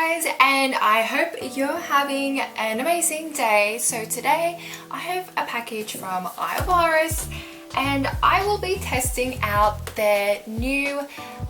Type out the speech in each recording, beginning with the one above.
guys, and I hope you're having an amazing day. So today I have a package from Horus and I will be testing out their new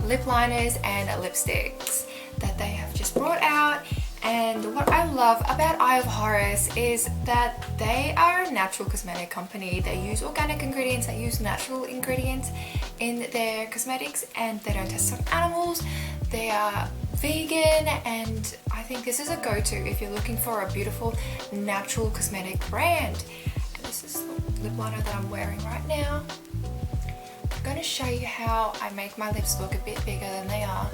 lip liners and lipsticks that they have just brought out. And what I love about Horus is that they are a natural cosmetic company. They use organic ingredients, they use natural ingredients in their cosmetics, and they don't test on animals. They are vegan, and I think this is a go-to if you're looking for a beautiful natural cosmetic brand. And this is the lip liner that I'm wearing right now. I'm going to show you how I make my lips look a bit bigger than they are,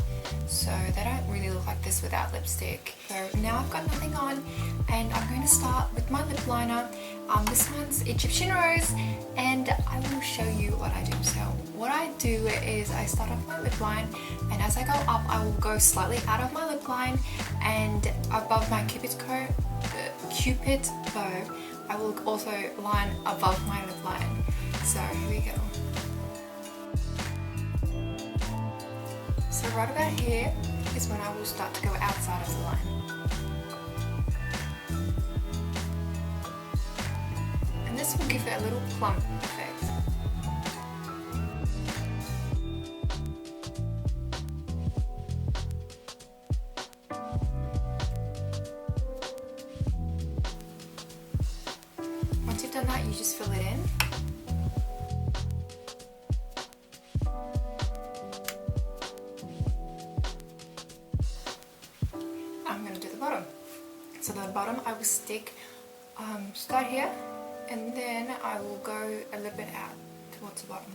so they don't really look like this without lipstick. So now I've got nothing on, and I'm going to start with my lip liner. This one's Egyptian Rose, and I will show you what I do. So what I do is I start off my lip line, and as I go up I will go slightly out of my lip line, and above my cupid's bow I will also line above my lip line. So here we go. So right about here is when I will start to go outside of the line. And this will give it a little plump effect. Once you've done that, you just fill it in. I'm going to do the bottom. So the bottom I will start here, and then I will go a little bit out towards the bottom.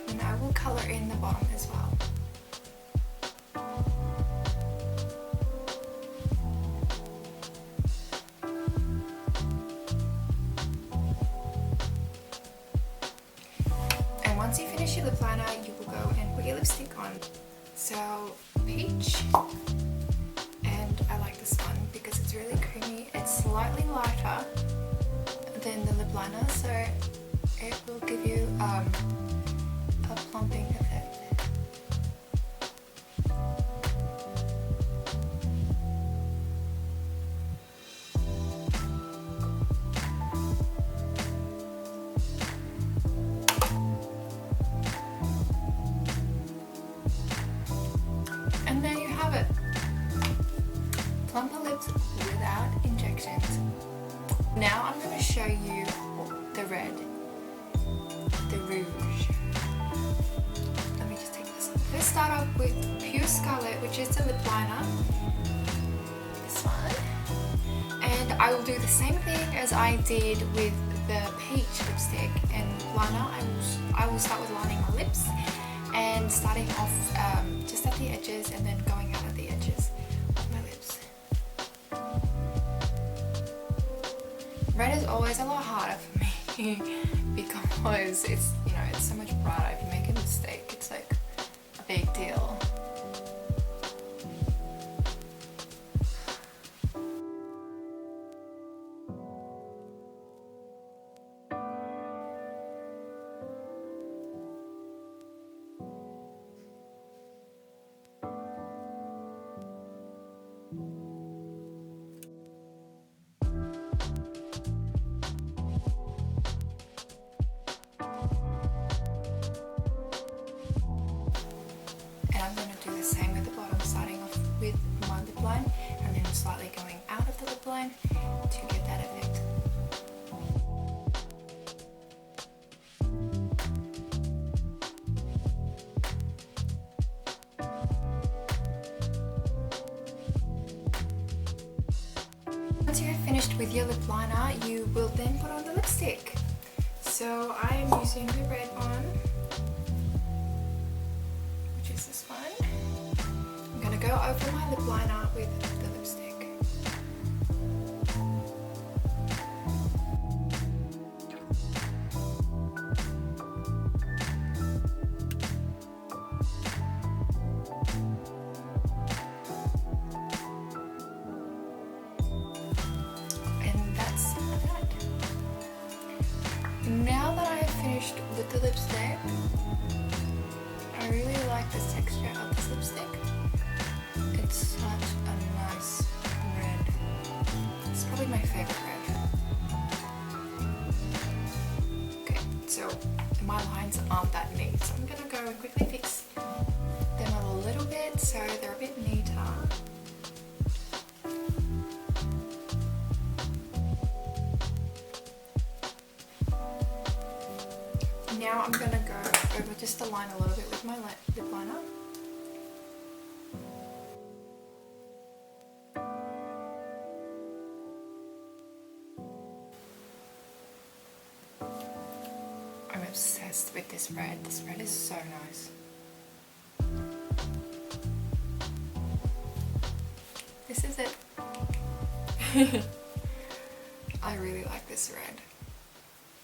And I will colour in the bottom as well. Once you finish your lip liner, you will go and put your lipstick on. So peach, and I like this one because it's really creamy. It's slightly lighter than the lip liner, so it will give you a plumping effect. And there you have it. Plumper lips without injections. Now I'm going to show you the red, the rouge. Let me just take this. Let's start off with pure Scarlett, which is the lip liner. This one. And I will do the same thing as I did with the peach lipstick and liner. I will start with lining my lips and starting off just at the edges and then going out at the edges of my lips. Red is always a lot harder for me because it's so much brighter. If you make a mistake, it's like a big deal. I'm going to do the same with the bottom, starting off with my lip line and then slightly going out of the lip line to get that effect. Once you have finished with your lip liner, you will then put on the lipstick. So I am using the red one, which is this one. I'm going to go over my lip liner with the lipstick. And that's finished with the lipstick. I really like the texture of this lipstick. It's such a nice red. It's probably my favorite red. Okay, so my lines aren't that neat, so I'm gonna go and quickly fix them a little bit so they're a bit neater. Now I'm gonna go over just the line a little bit with my lip liner. I'm obsessed with this red. This red is so nice. This is it. I really like this red.